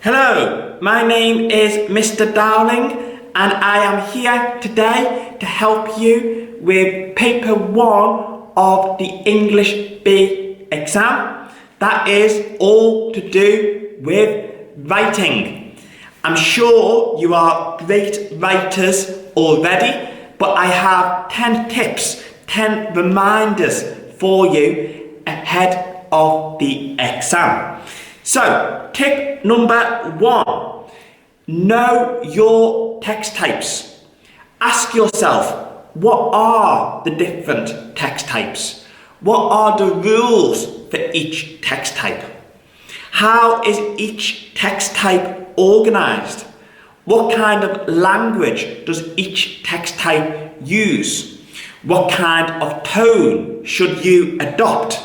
Hello, my name is Mr. Dowling and I am here today to help you with paper 1 of the English B exam. That is all to do with writing. I'm sure you are great writers already, but I have 10 tips, 10 reminders for you ahead of the exam. So, tip number 1, know your text types. Ask yourself, what are the different text types? What are the rules for each text type? How is each text type organized? What kind of language does each text type use? What kind of tone should you adopt?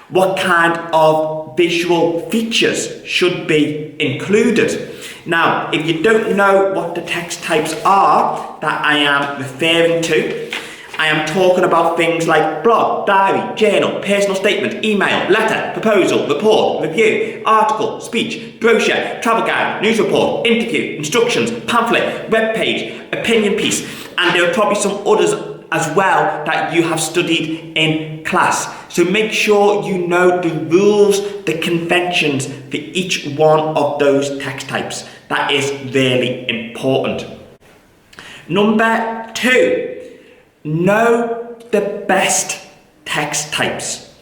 What kind of visual features should be included? Now, if you don't know what the text types are that I am referring to, I am talking about things like blog, diary, journal, personal statement, email, letter, proposal, report, review, article, speech, brochure, travel guide, news report, interview, instructions, pamphlet, web page, opinion piece, and there are probably some others as well that you have studied in class. So make sure you know the rules, the conventions for each one of those text types. That is really important. Number 2, know the best text types.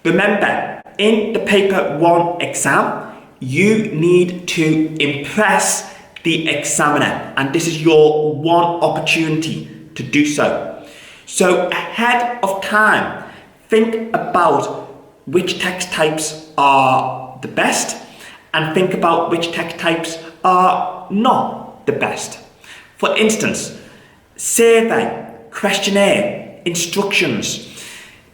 Remember, in the paper 1 exam, you need to impress the examiner, and this is your one opportunity to do so. So ahead of time, think about which text types are the best and think about which text types are not the best. For instance, survey, questionnaire, instructions.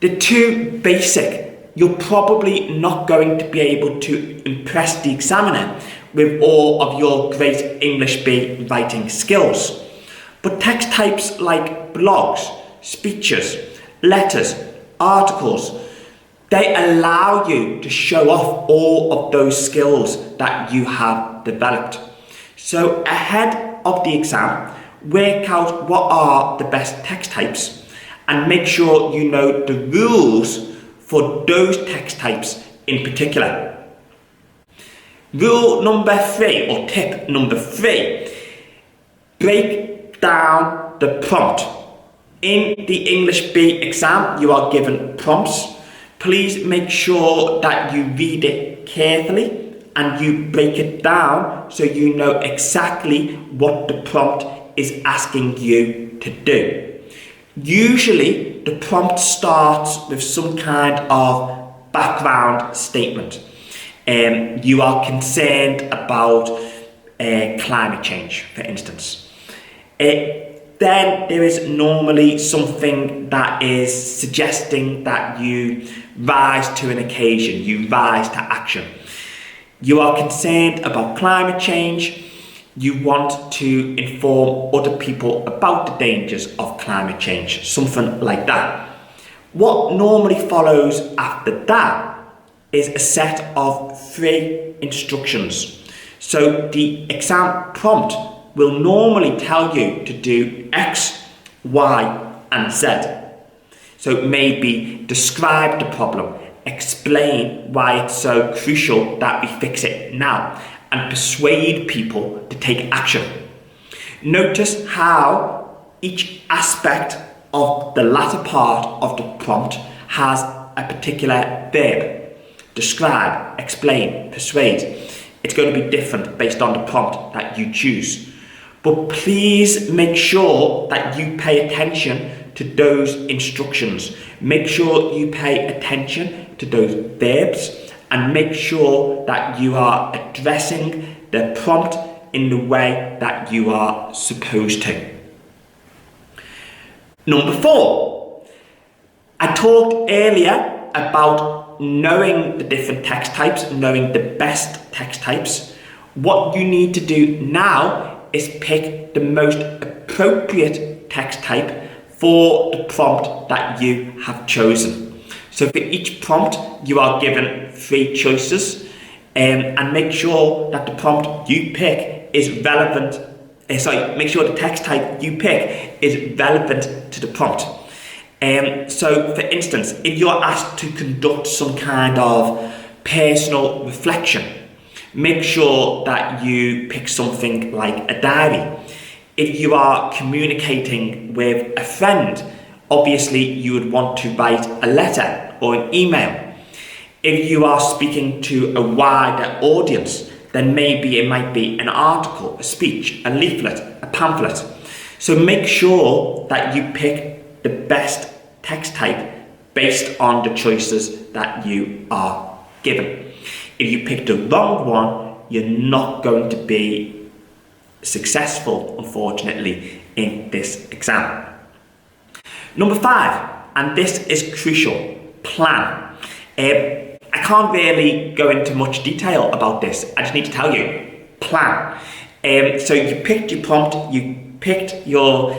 They're too basic. You're probably not going to be able to impress the examiner with all of your great English B writing skills. But text types like blogs, speeches, letters, articles, they allow you to show off all of those skills that you have developed. So ahead of the exam, work out what are the best text types and make sure you know the rules for those text types in particular. Rule number 3, or tip number 3, break down the prompt. In the English B exam, you are given prompts. Please make sure that you read it carefully and you break it down so you know exactly what the prompt is asking you to do. Usually, the prompt starts with some kind of background statement. You are concerned about climate change, for instance. Then there is normally something that is suggesting that you rise to an occasion, you rise to action. You are concerned about climate change, you want to inform other people about the dangers of climate change, something like that. What normally follows after that is a set of 3 instructions. So the exam prompt will normally tell you to do X, Y, and Z. So maybe describe the problem, explain why it's so crucial that we fix it now, and persuade people to take action. Notice how each aspect of the latter part of the prompt has a particular verb. Describe, explain, persuade. It's going to be different based on the prompt that you choose. But please make sure that you pay attention to those instructions. Make sure you pay attention to those verbs and make sure that you are addressing the prompt in the way that you are supposed to. Number 4, I talked earlier about knowing the different text types, knowing the best text types. What you need to do now is pick the most appropriate text type for the prompt that you have chosen. So for each prompt, you are given 3 choices. and make sure that the prompt you pick is relevant. Make sure the text type you pick is relevant to the prompt. So for instance, if you're asked to conduct some kind of personal reflection, make sure that you pick something like a diary. If you are communicating with a friend, obviously you would want to write a letter or an email. If you are speaking to a wider audience, then maybe it might be an article, a speech, a leaflet, a pamphlet. So make sure that you pick the best text type based on the choices that you are given. If you pick the wrong one, you're not going to be successful, unfortunately, in this exam. Number 5, and this is crucial, plan. I can't really go into much detail about this. I just need to tell you, plan. So you picked your prompt, you picked your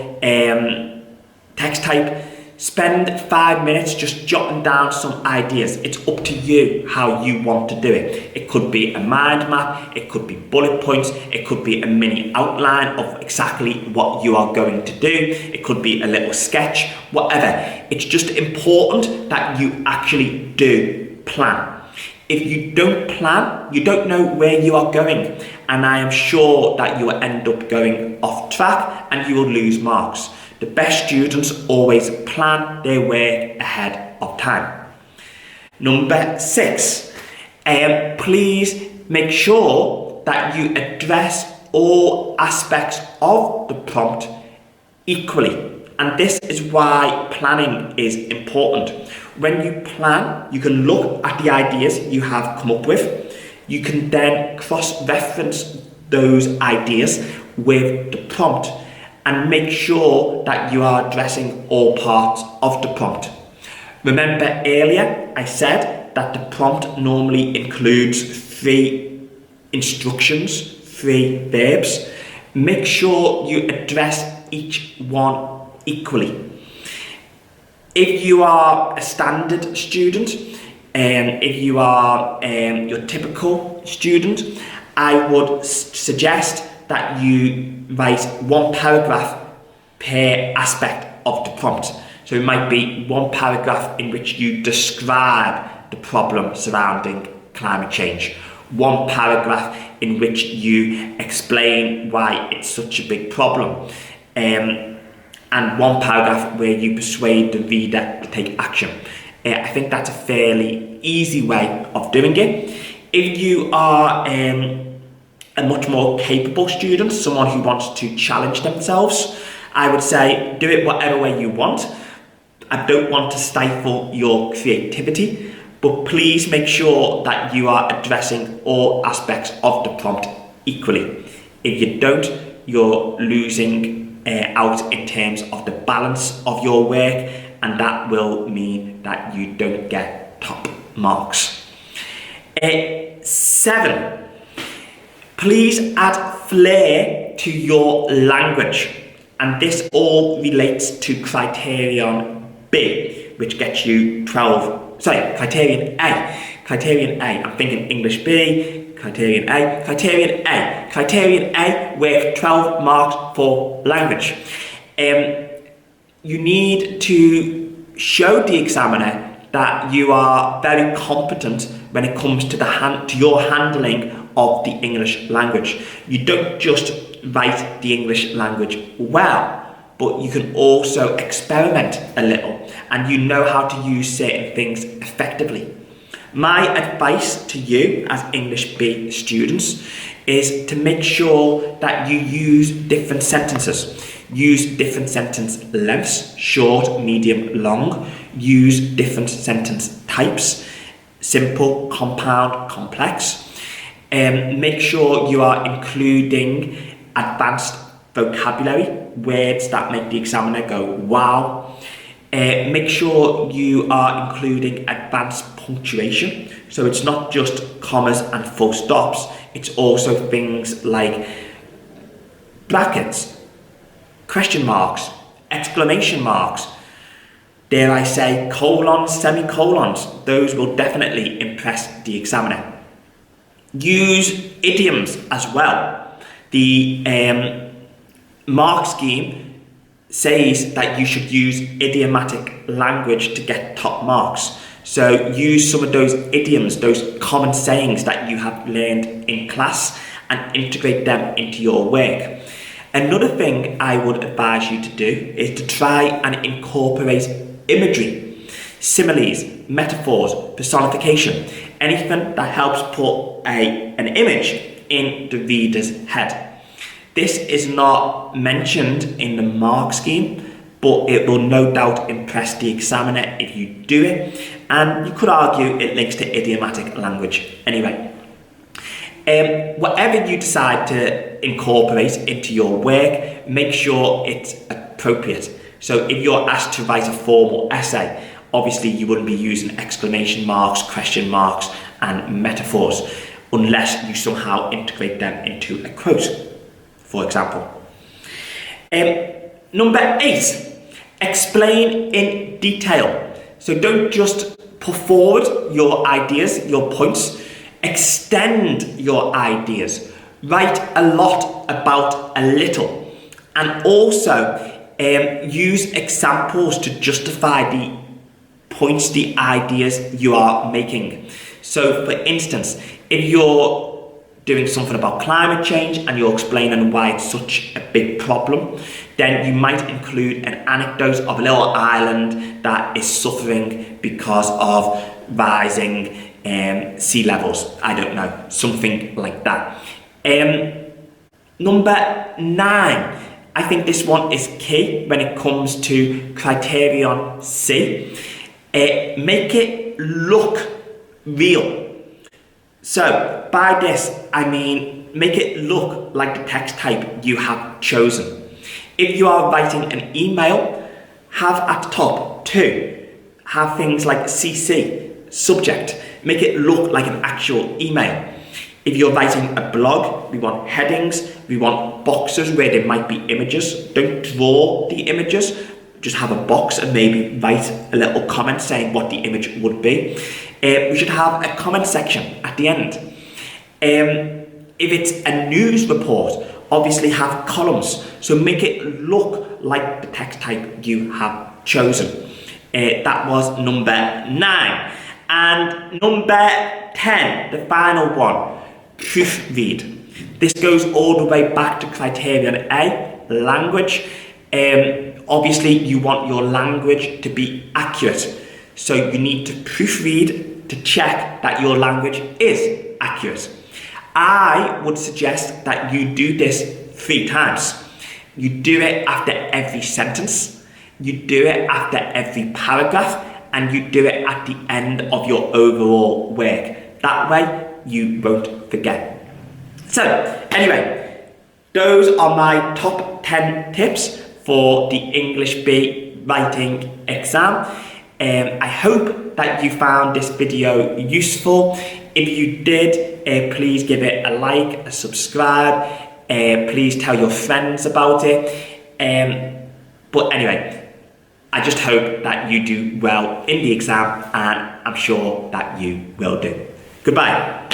text type. Spend 5 minutes just jotting down some ideas. It's up to you how you want to do it. It could be a mind map, it could be bullet points, it could be a mini outline of exactly what you are going to do, it could be a little sketch, whatever. It's just important that you actually do plan. If you don't plan, you don't know where you are going, and I am sure that you will end up going off track and you will lose marks. The best students always plan their work ahead of time. Number 6, please make sure that you address all aspects of the prompt equally. And this is why planning is important. When you plan, you can look at the ideas you have come up with. You can then cross-reference those ideas with the prompt and make sure that you are addressing all parts of the prompt. Remember earlier I said that the prompt normally includes 3 instructions, 3 verbs. Make sure you address each one equally. If you are a standard student, if you are your typical student, I would suggest that you write 1 paragraph per aspect of the prompt. So it might be 1 paragraph in which you describe the problem surrounding climate change, 1 paragraph in which you explain why it's such a big problem, and 1 paragraph where you persuade the reader to take action. I think that's a fairly easy way of doing it. If you are a much more capable student, someone who wants to challenge themselves, I would say do it whatever way you want. I don't want to stifle your creativity, but please make sure that you are addressing all aspects of the prompt equally. If you don't, you're losing out in terms of the balance of your work, and that will mean that you don't get top marks. 7. Please add flair to your language, and this all relates to criterion B, which gets you criterion A. Criterion A, I'm thinking English B, criterion A, criterion A. Criterion A with 12 marks for language. You need to show the examiner that you are very competent when it comes to your handling of the English language. You don't just write the English language well, but you can also experiment a little, and you know how to use certain things effectively. My advice to you as English B students is to make sure that you use different sentences. Use different sentence lengths, short, medium, long. Use different sentence types, simple, compound, complex. Make sure you are including advanced vocabulary, words that make the examiner go wow. Make sure you are including advanced punctuation, so it's not just commas and full stops, it's also things like brackets, question marks, exclamation marks, dare I say colons, semicolons. Those will definitely impress the examiner. Use idioms as well. The mark scheme says that you should use idiomatic language to get top marks. So use some of those idioms, those common sayings that you have learned in class, and integrate them into your work. Another thing I would advise you to do is to try and incorporate imagery, similes, metaphors, personification, anything that helps put an image in the reader's head. This is not mentioned in the mark scheme, but it will no doubt impress the examiner if you do it, and you could argue it links to idiomatic language anyway. Whatever you decide to incorporate into your work, make sure it's appropriate. So if you're asked to write a formal essay, obviously you wouldn't be using exclamation marks, question marks and metaphors unless you somehow integrate them into a quote, for example. Number 8, explain in detail. So don't just put forward your ideas, your points, extend your ideas. Write a lot about a little, and also use examples to justify the points, the ideas you are making. So for instance, if you're doing something about climate change and you're explaining why it's such a big problem, then you might include an anecdote of a little island that is suffering because of rising sea levels. I don't know, something like that. Number 9, I think this one is key when it comes to criterion C. Make it look real. So by this, I mean make it look like the text type you have chosen. If you are writing an email, have at the top 2, have things like CC, subject, make it look like an actual email. If you're writing a blog, we want headings, we want boxes where there might be images. Don't draw the images, just have a box and maybe write a little comment saying what the image would be. We should have a comment section at the end. If it's a news report, obviously have columns, so make it look like the text type you have chosen. That was number 9. And number 10, the final one, proofread. This goes all the way back to criterion A, language. Obviously you want your language to be accurate, so you need to proofread to check that your language is accurate. I would suggest that you do this 3 times. You do it after every sentence, you do it after every paragraph, and you do it at the end of your overall work. That way you won't forget. So anyway, those are my top 10 tips for the English B writing exam. I hope that you found this video useful. If you did, please give it a like, a subscribe, please tell your friends about it. But anyway, I just hope that you do well in the exam, and I'm sure that you will do. Goodbye.